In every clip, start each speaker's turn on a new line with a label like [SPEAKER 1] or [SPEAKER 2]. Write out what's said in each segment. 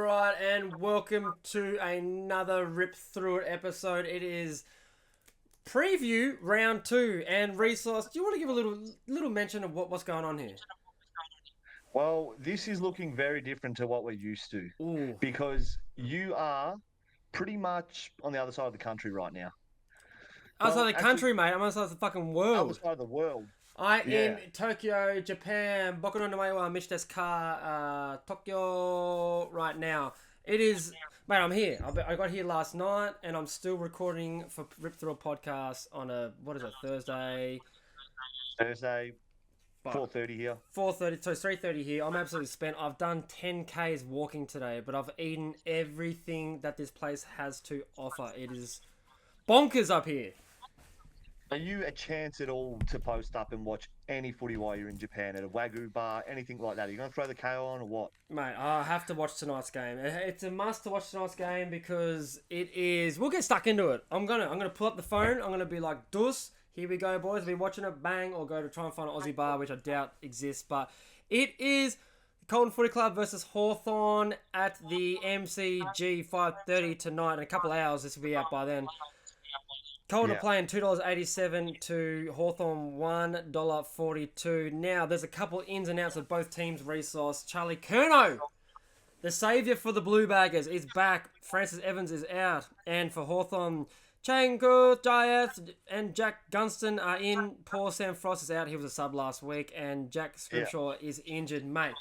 [SPEAKER 1] Alright, and welcome to another Rip Through It episode. It is preview round 2, and Resource, do you want to give a little mention of what's going on here?
[SPEAKER 2] Well, this is looking very different to what we're used to
[SPEAKER 1] Ooh.
[SPEAKER 2] because you are pretty much on the other side of the country right now.
[SPEAKER 1] Outside
[SPEAKER 2] Well,
[SPEAKER 1] the
[SPEAKER 2] actually,
[SPEAKER 1] country, mate. I'm outside the fucking
[SPEAKER 2] other
[SPEAKER 1] world.
[SPEAKER 2] side of the world.
[SPEAKER 1] I in
[SPEAKER 2] Yeah.
[SPEAKER 1] Tokyo, Japan, Boku no Namae wa Michi desu ka, Tokyo right now. It is, mate, I'm here. I got here last night, and I'm still recording for Rip Through a podcast on Thursday?
[SPEAKER 2] Thursday,
[SPEAKER 1] Fuck.
[SPEAKER 2] 4:30 here.
[SPEAKER 1] 4:30, so it's 3:30 here. I'm absolutely spent. I've done 10Ks walking today, but I've eaten everything that this place has to offer. It is bonkers up here.
[SPEAKER 2] Are you a chance at all to post up and watch any footy while you're in Japan at a Wagyu bar, anything like that? Are you going to throw the KO on or what?
[SPEAKER 1] Mate, I have to watch tonight's game. It's a must to watch tonight's game because it is. We'll get stuck into it. I'm gonna pull up the phone. I'm gonna be like, "Dus, here we go, boys. We'll be watching it, bang, or go to try and find an Aussie bar, which I doubt exists." But it is Colton Footy Club versus Hawthorn at the MCG 5:30 tonight. In a couple of hours, this will be out by then. Colton are playing $2.87 to Hawthorn $1.42. Now, there's a couple ins and outs of both teams' resource. Charlie Curnow, the saviour for the Blue Baggers, is back. Francis Evans is out. And for Hawthorn, Chango, Diath, and Jack Gunston are in. Paul Sam Frost is out. He was a sub last week. And Jack Scrimshaw is injured. Mate,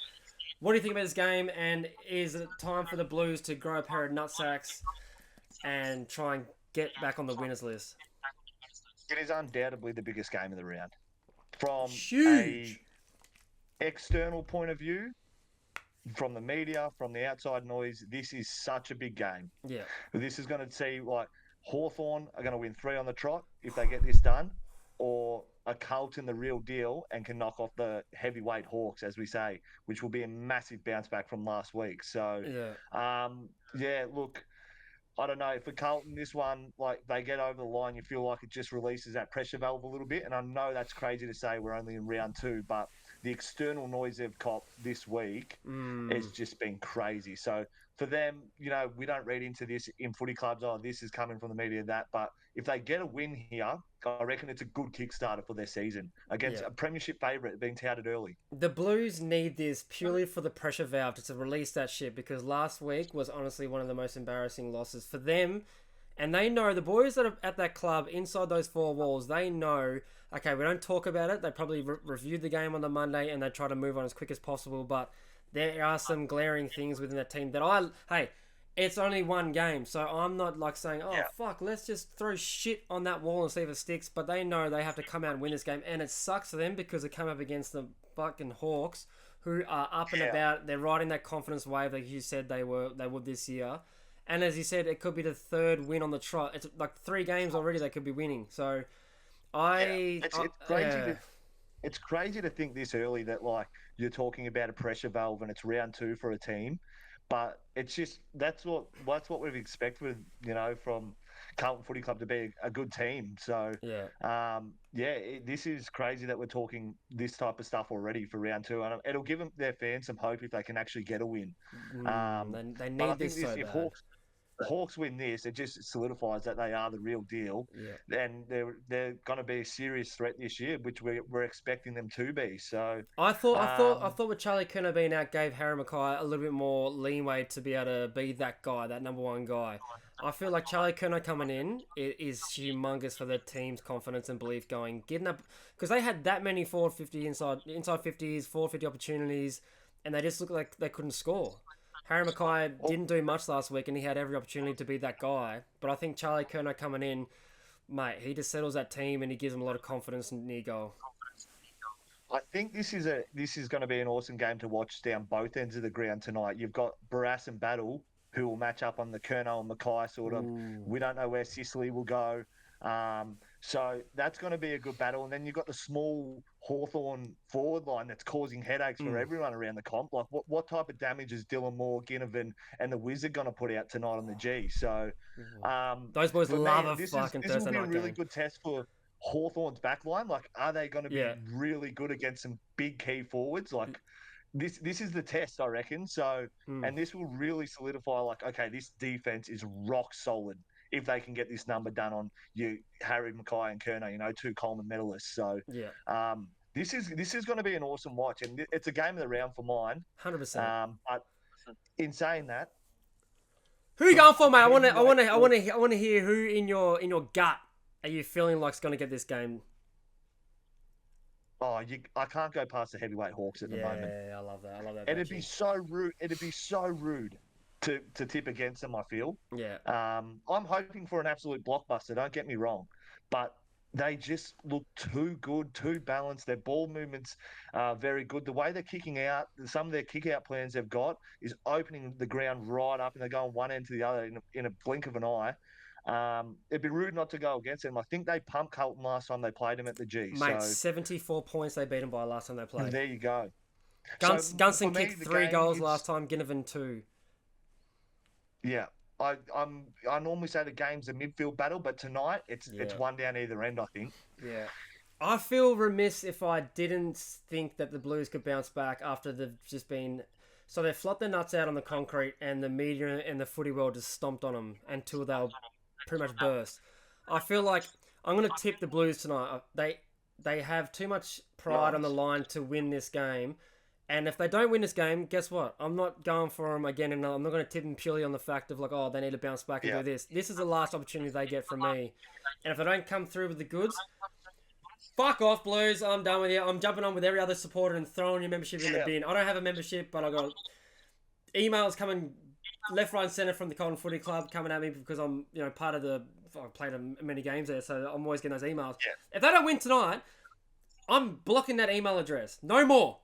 [SPEAKER 1] what do you think about this game? And is it time for the Blues to grow a pair of nutsacks and try and get back on the winners list?
[SPEAKER 2] It is undoubtedly the biggest game of the round. From
[SPEAKER 1] Huge.
[SPEAKER 2] a external point of view, from the media, from the outside noise, this is such a big game.
[SPEAKER 1] Yeah.
[SPEAKER 2] This is going to see, like, Hawthorn are going to win 3 on the trot if they get this done, or a Carlton the real deal and can knock off the heavyweight Hawks, as we say, which will be a massive bounce back from last week. So, look, I don't know. For Carlton, this one, like, they get over the line, you feel like it just releases that pressure valve a little bit. And I know that's crazy to say we're only in round 2, but the external noise they've copped this week has just been crazy. So for them, we don't read into this in footy clubs, oh, this is coming from the media, that. But if they get a win here, I reckon it's a good kickstarter for their season against a premiership favourite being touted early.
[SPEAKER 1] The Blues need this purely for the pressure valve to release that shit, because last week was honestly one of the most embarrassing losses for them. And they know, the boys that are at that club inside those 4 walls, they know, okay, we don't talk about it. They probably reviewed the game on the Monday and they try to move on as quick as possible. But there are some glaring things within that team that it's only one game, so I'm not like saying, fuck, let's just throw shit on that wall and see if it sticks. But they know they have to come out and win this game, and it sucks for them because they come up against the fucking Hawks, who are up and about. They're riding that confidence wave, like you said they would this year. And as you said, it could be the 3rd win on the trot. It's like 3 games already they could be winning. So
[SPEAKER 2] it's crazy. It's crazy to think this early that, like, you're talking about a pressure valve and it's round 2 for a team. But it's just that's what we've expected, from Carlton Footy Club to be a good team. So this is crazy that we're talking this type of stuff already for round 2, and it'll give their fans some hope if they can actually get a win.
[SPEAKER 1] They need this so bad.
[SPEAKER 2] Hawks win this, it just solidifies that they are the real deal, and they're going to be a serious threat this year, which we're expecting them to be. So
[SPEAKER 1] I thought with Charlie Curnow being out gave Harry Mackay a little bit more leeway to be able to be that guy, that number 1 guy. I feel like Charlie Curnow coming in, it is humongous for the team's confidence and belief getting up, because they had that many forward 50 inside 50s, forward 50 opportunities, and they just looked like they couldn't score. Harry Mackay didn't do much last week, and he had every opportunity to be that guy. But I think Charlie Curnow coming in, mate, he just settles that team and he gives them a lot of confidence near goal.
[SPEAKER 2] I think this is going to be an awesome game to watch down both ends of the ground tonight. You've got Barras and Battle, who will match up on the Curnow and Mackay sort of.
[SPEAKER 1] Ooh.
[SPEAKER 2] We don't know where Sicily will go. So that's going to be a good battle. And then you've got the small Hawthorn forward line that's causing headaches for everyone around the comp. Like, what type of damage is Dylan Moore, Ginnivan, and the Wizard going to put out tonight on the G? So
[SPEAKER 1] those boys love a fucking Thursday night game.
[SPEAKER 2] This will be a really good test for Hawthorn's backline. Like, are they going to be really good against some big key forwards? Like, this is the test, I reckon. So,
[SPEAKER 1] Mm.
[SPEAKER 2] and this will really solidify, like, okay, this defense is rock solid if they can get this number done on you, Harry Mackay and Kerner, two Coleman medalists. So,
[SPEAKER 1] Yeah,
[SPEAKER 2] this is going to be an awesome watch, and it's a game of the round for mine.
[SPEAKER 1] 100%.
[SPEAKER 2] But in saying that,
[SPEAKER 1] Who are you going for, mate? I want
[SPEAKER 2] heavyweight-
[SPEAKER 1] to hear who in your gut are you feeling like's going to get this game.
[SPEAKER 2] I can't go past the heavyweight Hawks at the moment.
[SPEAKER 1] Yeah, I love that. I love that.
[SPEAKER 2] It'd be so rude. It'd be so rude to tip against them, I feel.
[SPEAKER 1] Yeah.
[SPEAKER 2] I'm hoping for an absolute blockbuster. Don't get me wrong, but they just look too good, too balanced. Their ball movements are very good. The way they're kicking out, some of their kick out plans they've got is opening the ground right up, and they're going one end to the other in a blink of an eye. It'd be rude not to go against them. I think they pumped Carlton last time they played them at the G.
[SPEAKER 1] Mate, 74 points they beat them by last time they played.
[SPEAKER 2] There you go.
[SPEAKER 1] Gunston kicked 3 goals last time, Ginnivan 2.
[SPEAKER 2] Yeah. I normally say the game's a midfield battle, but tonight it's one down either end, I think.
[SPEAKER 1] Yeah. I feel remiss if I didn't think that the Blues could bounce back after they've just been... So they flopped their nuts out on the concrete, and the media and the footy world just stomped on them until they were pretty much burst. I feel like I'm going to tip the Blues tonight. They have too much pride on the line to win this game. And if they don't win this game, guess what? I'm not going for them again. And I'm not going to tip them purely on the fact of they need to bounce back and do this. This is the last opportunity they get from me. And if they don't come through with the goods, fuck off, Blues. I'm done with you. I'm jumping on with every other supporter and throwing your membership in the bin. I don't have a membership, but I got emails coming left, right, and centre from the Colton Footy Club coming at me because I'm, part of the... I played many games there, so I'm always getting those emails.
[SPEAKER 2] Yeah.
[SPEAKER 1] If they don't win tonight, I'm blocking that email address. No more.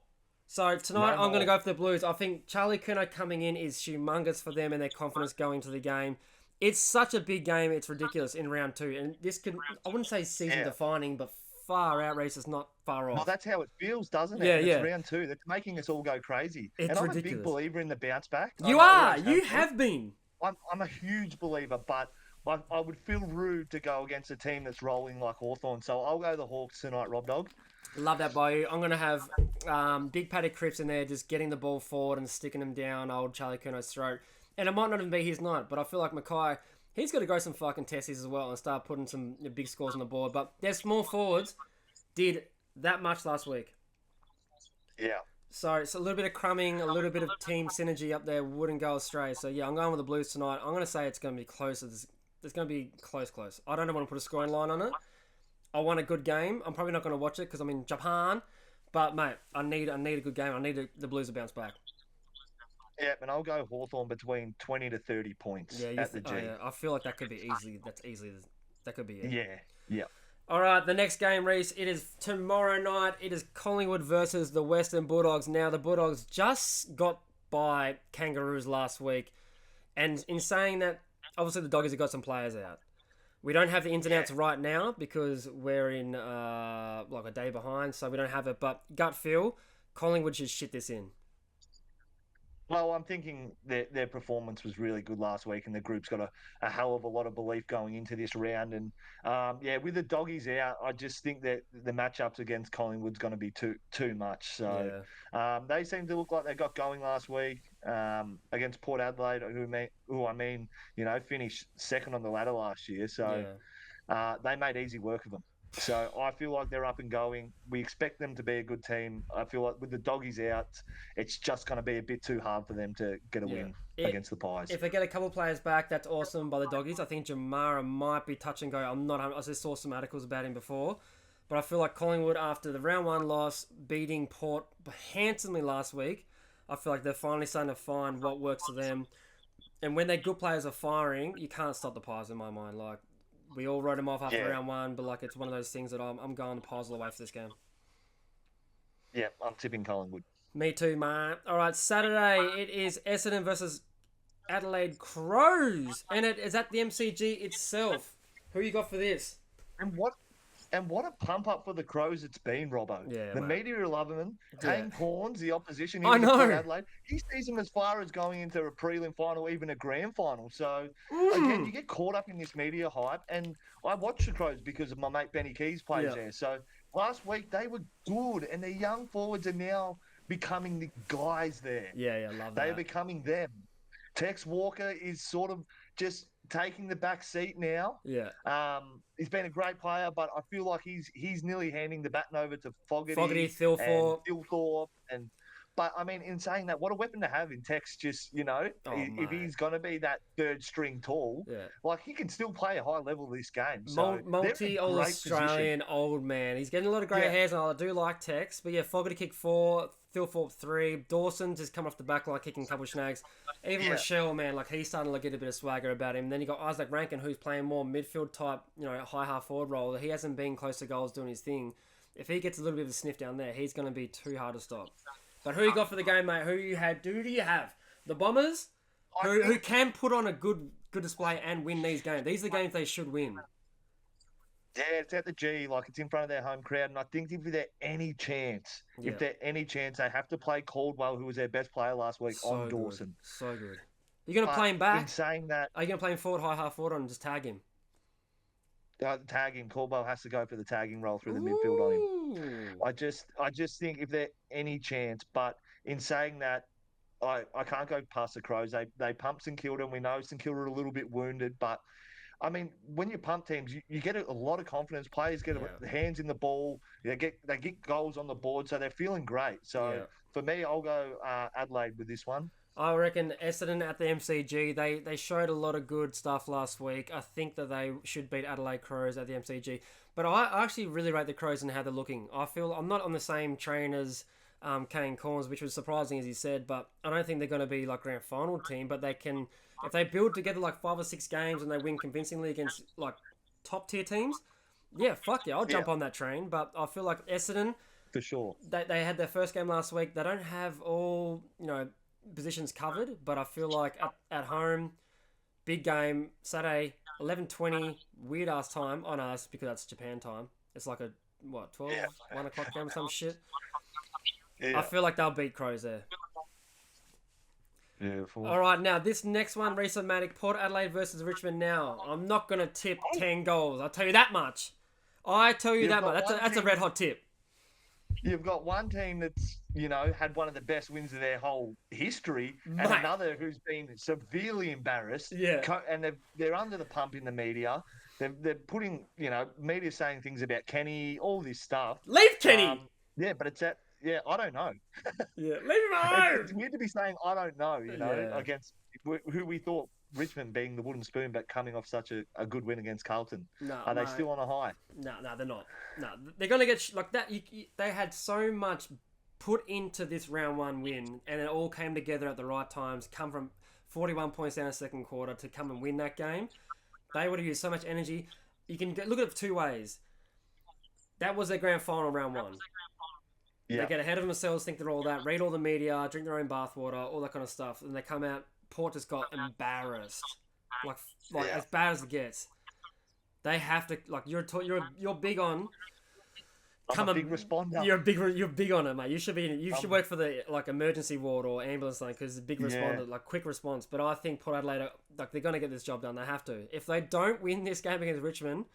[SPEAKER 1] So tonight I'm going to go for the Blues. I think Charlie Curnow coming in is humongous for them and their confidence going into the game. It's such a big game, it's ridiculous in round 2. And this could, I wouldn't say season defining, but far out race is not far off.
[SPEAKER 2] Well, that's how it feels, doesn't it?
[SPEAKER 1] Yeah,
[SPEAKER 2] It's round 2. That's making us all go crazy.
[SPEAKER 1] It's
[SPEAKER 2] I'm
[SPEAKER 1] ridiculous.
[SPEAKER 2] a big believer in the bounce back.
[SPEAKER 1] You are. You have been.
[SPEAKER 2] I'm a huge believer, but I would feel rude to go against a team that's rolling like Hawthorn. So I'll go the Hawks tonight, Rob Dog.
[SPEAKER 1] Love that, Bayou. I'm going to have big Paddy Cripps in there just getting the ball forward and sticking him down old Charlie Curnow's throat. And it might not even be his night, but I feel like Mackay, he's got to go some fucking testies as well and start putting some big scores on the board. But their small forwards did that much last week.
[SPEAKER 2] Yeah.
[SPEAKER 1] So it's a little bit of crumbing, a little bit of team synergy up there wouldn't go astray. So yeah, I'm going with the Blues tonight. I'm going to say it's going to be close. It's going to be close. I don't want to put a scoring line on it. I want a good game. I'm probably not going to watch it because I'm in Japan. But, mate, I need a good game. I need the Blues to bounce back.
[SPEAKER 2] Yeah, and I'll go Hawthorn between 20 to 30 points at the G.
[SPEAKER 1] Yeah. I feel like that could be easy. That could be it.
[SPEAKER 2] Yeah.
[SPEAKER 1] All right, the next game, Reese, it is tomorrow night. It is Collingwood versus the Western Bulldogs. Now, the Bulldogs just got by Kangaroos last week. And in saying that, obviously the Doggies have got some players out. We don't have the ins and outs right now because we're in a day behind, so we don't have it. But gut feel, Collingwood should shit this in.
[SPEAKER 2] Well, I'm thinking their performance was really good last week, and the group's got a hell of a lot of belief going into this round. And with the Doggies out, I just think that the matchups against Collingwood's going to be too much. So they seem to look like they got going last week against Port Adelaide, who finished second on the ladder last year. So they made easy work of them. So I feel like they're up and going. We expect them to be a good team. I feel like with the Doggies out, it's just going to be a bit too hard for them to get a win against the Pies.
[SPEAKER 1] If they get a couple of players back, that's awesome by the Doggies. I think Jamara might be touch and go. I just saw some articles about him before. But I feel like Collingwood, after the round 1 loss, beating Port handsomely last week, I feel like they're finally starting to find what works for them. And when their good players are firing, you can't stop the Pies in my mind. Like, we all wrote them off after round 1, but it's one of those things that I'm going the Pies all the way for this game.
[SPEAKER 2] Yeah, I'm tipping Collingwood.
[SPEAKER 1] Me too, man. All right, Saturday, it is Essendon versus Adelaide Crows, and it is at the MCG itself. Who you got for this?
[SPEAKER 2] And what a pump up for the Crows it's been, Robbo.
[SPEAKER 1] Yeah,
[SPEAKER 2] the media are loving them. Tane Corns, the opposition,
[SPEAKER 1] I know.
[SPEAKER 2] Adelaide. He sees them as far as going into a prelim final, even a grand final. So again, you get caught up in this media hype. And I watch the Crows because my mate Benny Keys plays there. So last week they were good, and their young forwards are now becoming the guys there.
[SPEAKER 1] Yeah, love
[SPEAKER 2] They are
[SPEAKER 1] that.
[SPEAKER 2] becoming them. Tex Walker is sort of just taking the back seat now.
[SPEAKER 1] Yeah.
[SPEAKER 2] He's been a great player, but I feel like he's nearly handing the baton over to
[SPEAKER 1] Fogarty,
[SPEAKER 2] Fogarty and
[SPEAKER 1] Thilthorpe.
[SPEAKER 2] Thilthorpe. But I mean, in saying that, what a weapon to have in Tex. Just
[SPEAKER 1] Oh,
[SPEAKER 2] if
[SPEAKER 1] mate.
[SPEAKER 2] he's going to be that third string tall,
[SPEAKER 1] Yeah.
[SPEAKER 2] like he can still play a high level this game. So they're in a
[SPEAKER 1] Multi
[SPEAKER 2] great
[SPEAKER 1] Australian old man. He's getting a lot of grey hairs, and I do like Tex. But yeah, Fogarty kick 4, Thilthorpe 3. Dawson's just come off the back line kicking a couple of snags. Even Michelle, man, like he's starting to get a bit of swagger about him. Then you got Isaac Rankin, who's playing more midfield type, high half forward role. He hasn't been close to goals doing his thing. If he gets a little bit of a sniff down there, he's going to be too hard to stop. But who you got for the game, mate? Who do you have? The Bombers, who can put on a good display and win these games. These are the games they should win.
[SPEAKER 2] Yeah, it's at the G, like it's in front of their home crowd, and I think if they're any chance, they have to play Caldwell, who was their best player last week, on Dawson.
[SPEAKER 1] So good. You're going to play him back?
[SPEAKER 2] In saying that,
[SPEAKER 1] are you going to play him forward, high half forward, and just tag him?
[SPEAKER 2] Tag him. Caldwell has to go for the tagging role through the midfield on him. I just think if there any chance, but in saying that, I can't go past the Crows. They pump St Kilda, and we know St Kilda are a little bit wounded, but I mean, when you pump teams, you get a lot of confidence. Players get hands in the ball. They get goals on the board, so they're feeling great. So for me, I'll go Adelaide with this one.
[SPEAKER 1] I reckon Essendon at the MCG, they showed a lot of good stuff last week. I think that they should beat Adelaide Crows at the MCG. But I actually really rate the Crows and how they're looking. I feel I'm not on the same train as Kane Corns, which was surprising as he said, but I don't think they're going to be like grand final team, but they can, if they build together like 5 or 6 games and they win convincingly against like top tier teams, I'll jump on that train. But I feel like Essendon,
[SPEAKER 2] for sure,
[SPEAKER 1] they had their first game last week. They don't have all, positions covered, but I feel like at home, big game, Saturday, 11:20, weird ass time on us because that's Japan time. It's like a 12, 1 o'clock game or some shit. Yeah. I feel like they'll beat Crows there.
[SPEAKER 2] Yeah.
[SPEAKER 1] All right, now this next one, Reese-O-Matic, Port Adelaide versus Richmond. Now I'm not gonna tip 10 goals. I'll tell you that much. That's a red hot tip.
[SPEAKER 2] You've got one team that's, had one of the best wins of their whole history, and another who's been severely embarrassed.
[SPEAKER 1] Yeah.
[SPEAKER 2] And they're under the pump in the media. They're putting, media saying things about Kenny, all this stuff.
[SPEAKER 1] Leave Kenny!
[SPEAKER 2] But it's at, I don't know.
[SPEAKER 1] Leave him alone!
[SPEAKER 2] It's weird to be saying, I don't know, against who we thought Richmond being the wooden spoon, but coming off such a good win against Carlton. Are they still on a high?
[SPEAKER 1] No, they're not. No, they're going to get like that. They had so much put into this round 1 win, and it all came together at the right times. Come from 41 points down the second quarter to come and win that game. They would have used so much energy. You can look at it 2 ways. That was their grand final round 1. Yeah. They get ahead of themselves, think they're all that, read all the media, drink their own bathwater, all that kind of stuff, and they come out. Port just got embarrassed, like as bad as it gets. They have to you're big on.
[SPEAKER 2] I'm a big responder.
[SPEAKER 1] You're big on it, mate. You should work for the emergency ward or ambulance line because it's a big responder, quick response. But I think Port Adelaide they're gonna get this job done. They have to. If they don't win this game against Richmond,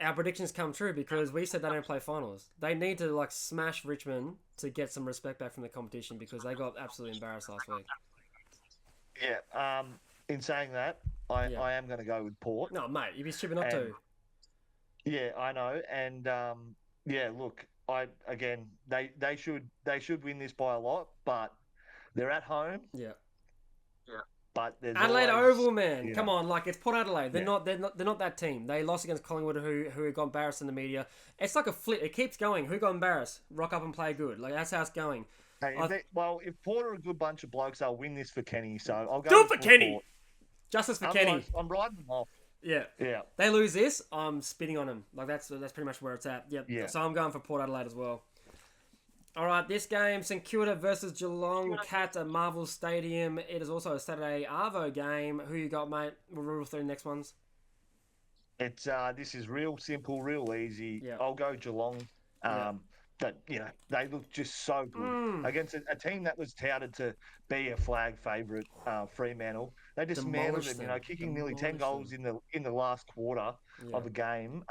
[SPEAKER 1] our predictions come true because we said they don't play finals. They need to smash Richmond to get some respect back from the competition because they got absolutely embarrassed last week.
[SPEAKER 2] Yeah. In saying that, I am going to go with Port.
[SPEAKER 1] No, mate, you'd be stupid not to.
[SPEAKER 2] Yeah, I know. And look, they should win this by a lot, but they're at home.
[SPEAKER 1] Yeah.
[SPEAKER 2] Yeah. But there's
[SPEAKER 1] Adelaide Oval, man. Come on, it's Port Adelaide. They're not that team. They lost against Collingwood, who got embarrassed in the media. It's like a flip. It keeps going. Who got embarrassed? Rock up and play good. That's how it's going.
[SPEAKER 2] Hey, if Port are a good bunch of blokes, they'll win this for Kenny. So I'll go.
[SPEAKER 1] Do it for Kenny. Port. Justice for Kenny.
[SPEAKER 2] I'm riding them off.
[SPEAKER 1] Yeah. They lose this, I'm spitting on them. That's pretty much where it's at. Yep. Yeah. So I'm going for Port Adelaide as well. All right, this game, St Kilda versus Geelong Cats at Marvel Stadium. It is also a Saturday Arvo game. Who you got, mate? We'll rule through the next ones.
[SPEAKER 2] It's this is real simple, real easy.
[SPEAKER 1] Yeah.
[SPEAKER 2] I'll go Geelong. But, they look just so good. Against a team that was touted to be a flag favourite, Fremantle. They dismantled them, kicking nearly 10 goals in the last quarter of a game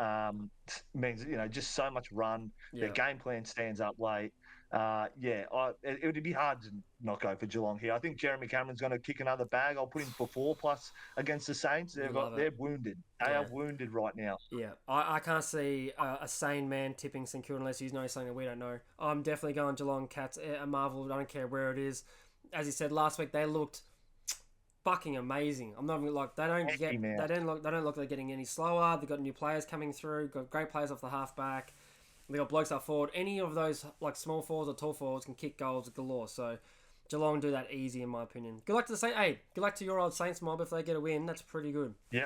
[SPEAKER 2] means, just so much run. Their game plan stands up late. it would be hard to not go for Geelong here. I think Jeremy Cameron's going to kick another bag. I'll put him for 4+ against the Saints. They're wounded. They are wounded right now.
[SPEAKER 1] Yeah, I can't see a sane man tipping St Kilda unless he knows something that we don't know. I'm definitely going Geelong Cats. A marvel. I don't care where it is. As you said last week, they looked fucking amazing. I'm not even like they don't look like they're getting any slower. They've got new players coming through. Got great players off the halfback. They got blokes up forward. Any of those like small forwards or tall forwards can kick goals galore. So Geelong do that easy in my opinion. Good luck to the Saints. Hey, good luck to your old Saints mob if they get a win. That's pretty good.
[SPEAKER 2] Yeah.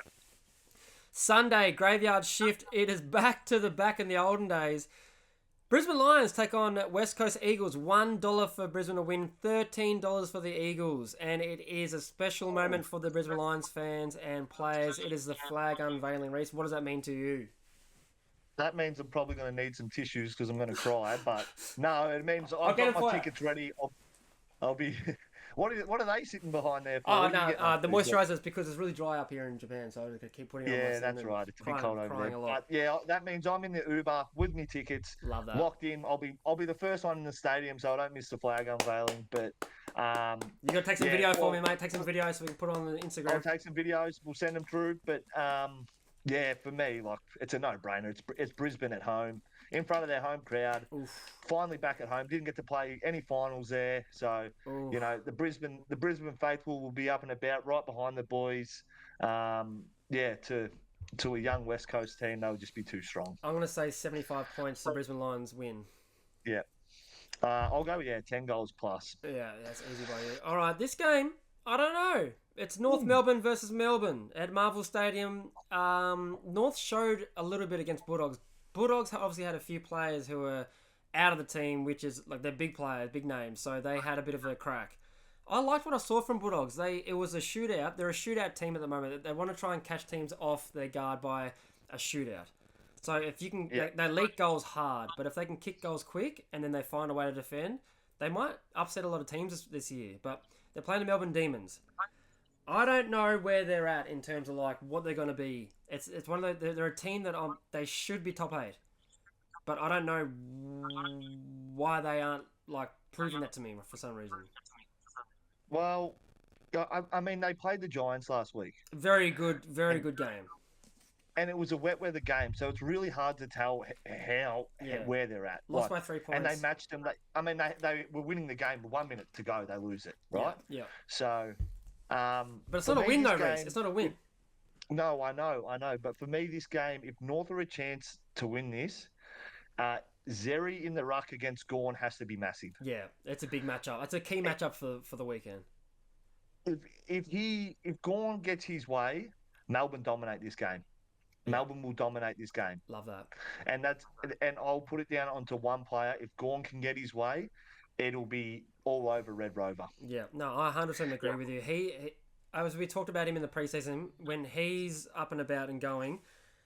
[SPEAKER 1] Sunday graveyard shift. It is back in the olden days. Brisbane Lions take on West Coast Eagles. $1 for Brisbane to win, $13 for the Eagles. And it is a special moment for the Brisbane Lions fans and players. It is the flag unveiling. Reece, what does that mean to you?
[SPEAKER 2] That means I'm probably going to need some tissues because I'm going to cry. But no, it means I've got my tickets ready. I'll be... What are they sitting behind there for?
[SPEAKER 1] Oh, no, the moisturiser is because it's really dry up here in Japan, so I'm going to keep putting it on.
[SPEAKER 2] Yeah, that's right. It's a bit cold over there. But yeah, that means I'm in the Uber with my tickets.
[SPEAKER 1] Love that.
[SPEAKER 2] Locked in. I'll be the first one in the stadium, so I don't miss the flag unveiling. But
[SPEAKER 1] you got to take some video for me, mate. Take some videos so we can put it on the Instagram.
[SPEAKER 2] I'll take some videos. We'll send them through. But yeah, for me, like it's a no-brainer. It's Brisbane at home, in front of their home crowd. Oof. Finally back at home. Didn't get to play any finals there, so
[SPEAKER 1] Oof.
[SPEAKER 2] You know the Brisbane faithful will be up and about, right behind the boys. To a young West Coast team, they'll just be too strong.
[SPEAKER 1] I'm going to say 75 points. The Brisbane Lions win.
[SPEAKER 2] Yeah, I'll go 10 goals plus.
[SPEAKER 1] Yeah, that's easy by you. All right, this game, I don't know. It's North Melbourne versus Melbourne at Marvel Stadium. North showed a little bit against Bulldogs. Bulldogs obviously had a few players who were out of the team, which is like they're big players, big names, so they had a bit of a crack. I liked what I saw from Bulldogs. It was a shootout. They're a shootout team at the moment. They want to try and catch teams off their guard by a shootout. So if you can, they leak goals hard, but if they can kick goals quick and then they find a way to defend, they might upset a lot of teams this year. But they're playing the Melbourne Demons. I don't know where they're at in terms of like what they're going to be. It's one of they're a team that they should be top 8, but I don't know why they aren't like proving that to me for some reason.
[SPEAKER 2] Well, I mean they played the Giants last week.
[SPEAKER 1] Very good game.
[SPEAKER 2] And it was a wet weather game, so it's really hard to tell where they're at.
[SPEAKER 1] Lost by 3 points.
[SPEAKER 2] And they matched them. They were winning the game with 1 minute to go. They lose it, right?
[SPEAKER 1] Yeah.
[SPEAKER 2] So.
[SPEAKER 1] But it's not a win, though, Reece. It's not a win.
[SPEAKER 2] No, I know. But for me, this game, if North are a chance to win this, Zeri in the ruck against Gawn has to be massive.
[SPEAKER 1] Yeah, it's a big matchup. It's a key matchup for the weekend.
[SPEAKER 2] If Gawn gets his way, Melbourne dominate this game. Yeah. Melbourne will dominate this game.
[SPEAKER 1] Love that. And
[SPEAKER 2] I'll put it down onto one player. If Gawn can get his way, it'll be all over Red Rover.
[SPEAKER 1] Yeah, no, I 100% agree with you. We talked about him in the preseason. When he's up and about and going,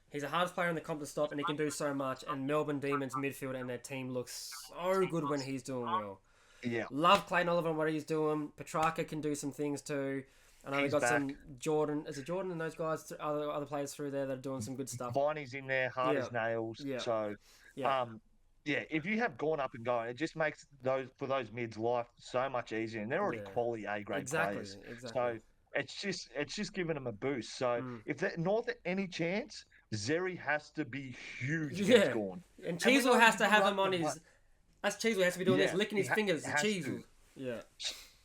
[SPEAKER 1] he's the hardest player in the comp to stop, and he can do so much. And Melbourne Demons midfield and their team looks so good when he's doing well.
[SPEAKER 2] Yeah,
[SPEAKER 1] love Clayton Oliver and what he's doing. Petrarca can do some things too. I know they've got some Jordan. Is it Jordan and those guys? Other players through there that are doing some good stuff.
[SPEAKER 2] Viney's in there, hard as nails.
[SPEAKER 1] Yeah.
[SPEAKER 2] So, if you have Gawn up and going, it just makes those mids' life so much easier, and they're already quality A-grade players.
[SPEAKER 1] Exactly.
[SPEAKER 2] So it's just giving them a boost. So if they're North at any chance, Zeri has to be huge against Gawn.
[SPEAKER 1] And Cheezel has to have him on his. That's Cheezel has to be doing this, licking his fingers. Cheezel. Yeah.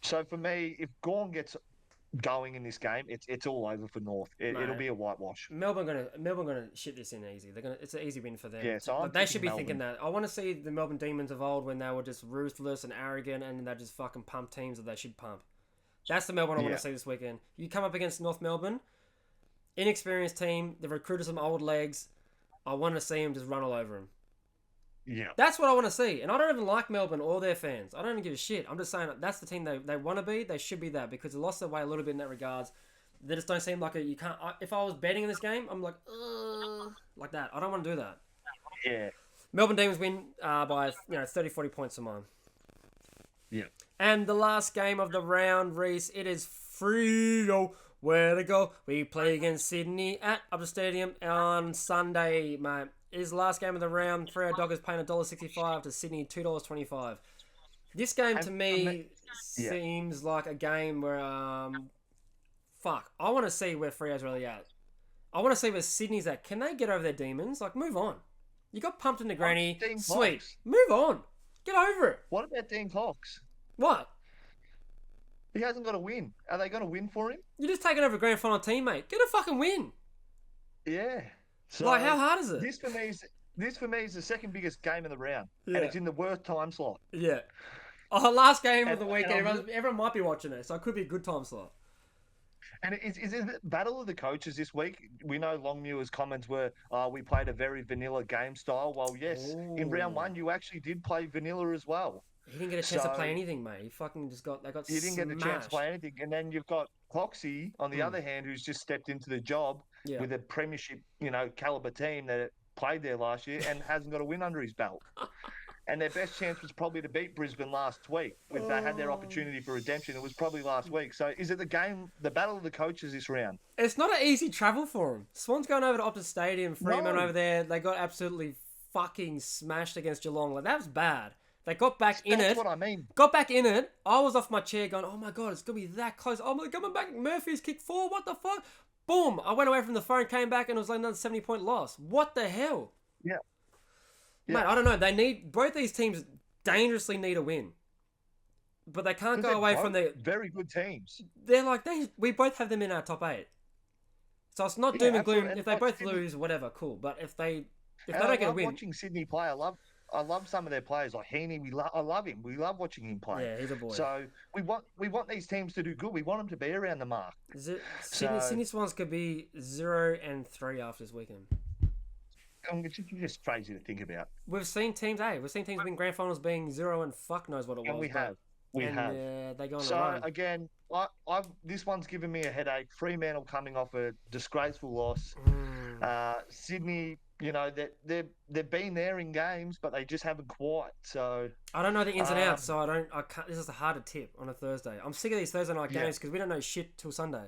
[SPEAKER 2] So for me, if Gawn gets going in this game, it's all over for North. It'll be a whitewash.
[SPEAKER 1] Melbourne gonna shit this in easy. It's an easy win for them.
[SPEAKER 2] Yeah, so
[SPEAKER 1] they should be thinking that. I want to see the Melbourne Demons of old when they were just ruthless and arrogant and they just fucking pump teams that they should pump. That's the Melbourne I want to see this weekend. You come up against North Melbourne, inexperienced team. They've recruited some old legs. I want to see them just run all over them.
[SPEAKER 2] Yeah.
[SPEAKER 1] That's what I want to see. And I don't even like Melbourne or their fans. I don't even give a shit. I'm just saying that's the team they want to be. They should be that because they lost their way a little bit in that regards. They just don't seem like you can't. If I was betting in this game, I'm like that. I don't want to do that.
[SPEAKER 2] Yeah.
[SPEAKER 1] Melbourne Demons win by 30, 40 points of mine.
[SPEAKER 2] Yeah.
[SPEAKER 1] And the last game of the round, Reece, it is Freo. Where to go? We play against Sydney at Upper Stadium on Sunday, mate. It is the last game of the round. Freo Doggers paying $1.65 to Sydney $2.25. This game to
[SPEAKER 2] And-
[SPEAKER 1] me
[SPEAKER 2] yeah.
[SPEAKER 1] seems like a game where fuck. I want to see where Freo's really at. I want to see where Sydney's at. Can they get over their demons? Like, move on. You got pumped in the granny.
[SPEAKER 2] Dean
[SPEAKER 1] Sweet.
[SPEAKER 2] Cox.
[SPEAKER 1] Move on. Get over it.
[SPEAKER 2] What about Dean Cox?
[SPEAKER 1] What?
[SPEAKER 2] He hasn't got a win. Are they going to win for him?
[SPEAKER 1] You're just taking over a grand final team, mate. Get a fucking win.
[SPEAKER 2] Yeah. So
[SPEAKER 1] Like, how hard is it?
[SPEAKER 2] This for me is the second biggest game of the round,
[SPEAKER 1] Yeah.
[SPEAKER 2] and it's in the worst time slot.
[SPEAKER 1] Yeah. Oh, last game of
[SPEAKER 2] And-
[SPEAKER 1] the weekend.
[SPEAKER 2] and
[SPEAKER 1] Everyone might be watching it, so it could be a good time slot.
[SPEAKER 2] And is it battle of the coaches this week? We know Longmuir's comments were, we played a very vanilla game style. Well, yes, in round
[SPEAKER 1] Ooh.
[SPEAKER 2] one, you actually did play vanilla as well.
[SPEAKER 1] He didn't get a chance to
[SPEAKER 2] So-
[SPEAKER 1] play anything, mate. He fucking just got. They got.
[SPEAKER 2] You didn't get the chance to play anything. And then you've got Coxie, on the other hand, who's just stepped into the job
[SPEAKER 1] Yeah.
[SPEAKER 2] with a premiership, caliber team that played there last year and hasn't got a win under his belt. And their best chance was probably to beat Brisbane last week. If they had their opportunity for redemption, it was probably last week. So is it the battle of the coaches this round?
[SPEAKER 1] It's not an easy travel for him. Swans going over to Optus Stadium, Freeman
[SPEAKER 2] No.
[SPEAKER 1] over there. They got absolutely fucking smashed against Geelong. Like, that was bad. They got back in
[SPEAKER 2] That's
[SPEAKER 1] it.
[SPEAKER 2] what I mean.
[SPEAKER 1] Got back in it. I was off my chair going, oh my God, it's going to be that close. Oh my, coming back. Murphy's kicked 4. What the fuck? Boom. I went away from the phone, came back, and it was like another 70-point loss. What the hell?
[SPEAKER 2] Yeah.
[SPEAKER 1] Mate, I don't know. Both these teams dangerously need a win. But they can't go
[SPEAKER 2] They're
[SPEAKER 1] away
[SPEAKER 2] both
[SPEAKER 1] from the...
[SPEAKER 2] very good teams.
[SPEAKER 1] They're like, we both have them in our top 8. So it's not doom and gloom.
[SPEAKER 2] absolutely.
[SPEAKER 1] If they both lose, whatever, cool. But if they
[SPEAKER 2] And
[SPEAKER 1] don't
[SPEAKER 2] I
[SPEAKER 1] get a
[SPEAKER 2] love
[SPEAKER 1] win...
[SPEAKER 2] watching Sydney play. I love some of their players like Heaney. I love him. We love watching him play.
[SPEAKER 1] Yeah, he's a boy.
[SPEAKER 2] So we want these teams to do good. We want them to be around the mark.
[SPEAKER 1] Sydney Swans could be 0-3 after this weekend.
[SPEAKER 2] It's just crazy to think about.
[SPEAKER 1] We've seen teams win grand finals being 0 and fuck knows what it was.
[SPEAKER 2] And we have.
[SPEAKER 1] They go on
[SPEAKER 2] So
[SPEAKER 1] the run.
[SPEAKER 2] again, this one's given me a headache. Fremantle coming off a disgraceful loss. Sydney, they've been there in games, but they just haven't quite. So
[SPEAKER 1] I don't know the ins and outs, so I can't. This is a harder tip on a Thursday. I'm sick of these Thursday night games because we don't know shit till Sunday.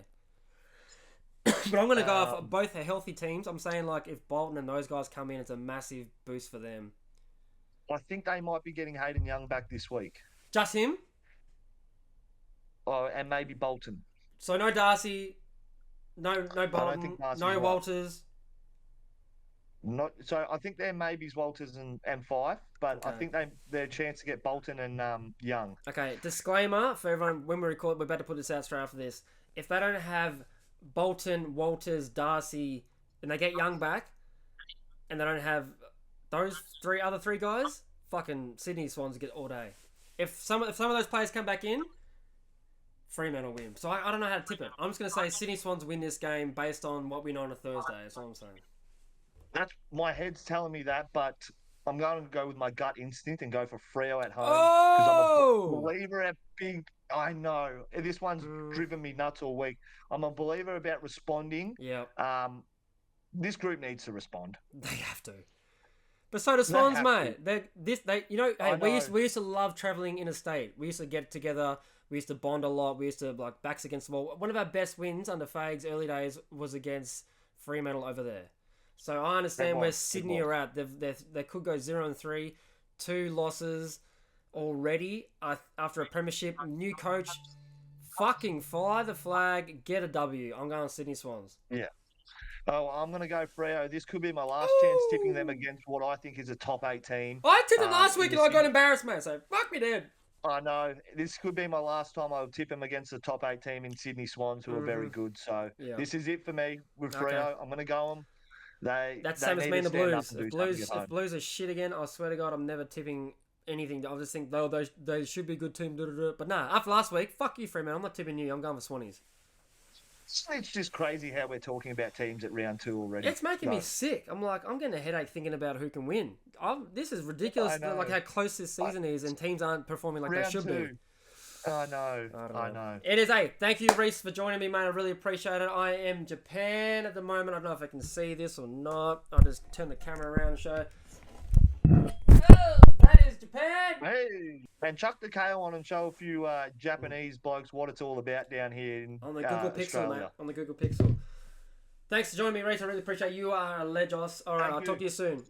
[SPEAKER 1] But I'm going to go off both are healthy teams. I'm saying, like, if Bolton and those guys come in, it's a massive boost for them.
[SPEAKER 2] I think they might be getting Hayden Young back this week.
[SPEAKER 1] Just him?
[SPEAKER 2] Oh, and maybe Bolton.
[SPEAKER 1] So no Darcy, no Bolton,
[SPEAKER 2] think Darcy's
[SPEAKER 1] no
[SPEAKER 2] right.
[SPEAKER 1] Walters.
[SPEAKER 2] So I think they're maybes Walters and Fife, but I
[SPEAKER 1] Okay.
[SPEAKER 2] think their chance to get Bolton and Young.
[SPEAKER 1] Okay, disclaimer for everyone, when we record, we're about to put this out straight after this. If they don't have Bolton, Walters, Darcy, and they get Young back, and they don't have those other three guys, fucking Sydney Swans get all day. If some of those players come back in, Fremantle win. So I don't know how to tip it. I'm just going to say Sydney Swans win this game based on what we know on a Thursday. That's all I'm saying.
[SPEAKER 2] That's my head's telling me that, but I'm going to go with my gut instinct and go for Freo at home.
[SPEAKER 1] Oh!
[SPEAKER 2] I'm a believer at big. I know this one's driven me nuts all week. I'm a believer about responding.
[SPEAKER 1] Yeah.
[SPEAKER 2] This group needs to respond.
[SPEAKER 1] They have to. But so do Swans, mate. We used to love travelling interstate. We used to get together. We used to bond a lot. We used to like backs against the wall. One of our best wins under Fags early days was against Fremantle over there. So I understand where Sydney are at. They could go 0-3, 2 losses already after a premiership. New coach, fucking fly the flag, get a W. I'm going Sydney Swans.
[SPEAKER 2] Yeah. Oh, I'm going to go Freo. This could be my last chance tipping them against what I think is a top 8 team.
[SPEAKER 1] I tipped them last week and I got embarrassed, mate. So fuck me, dude.
[SPEAKER 2] I know. This could be my last time I'll tip them against the top 8 team in Sydney Swans, who are very good. So This is it for me with Freo. Okay. I'm going to go them.
[SPEAKER 1] That's same as me and the Blues. If Blues are shit again, I swear to God, I'm never tipping anything. I just think, those should be a good team. But nah, after last week, fuck you, Freeman. I'm not tipping you. I'm going for Swannies.
[SPEAKER 2] It's just crazy how we're talking about teams at round 2 already.
[SPEAKER 1] It's making me sick. I'm getting a headache thinking about who can win. This is ridiculous, like how close this season is, and teams aren't performing like they should be.
[SPEAKER 2] I know.
[SPEAKER 1] It is thank you, Reese, for joining me, mate. I really appreciate it. I am Japan at the moment. I don't know if I can see this or not. I'll just turn the camera around and show. Oh, that is Japan.
[SPEAKER 2] Hey, and chuck the KO on and show a few Japanese blokes what it's all about down here in
[SPEAKER 1] on the Google Pixel,
[SPEAKER 2] Australia.
[SPEAKER 1] Mate. On the Google Pixel. Thanks for joining me, Reese. I really appreciate you. You are a legend. All right, I'll talk to you soon.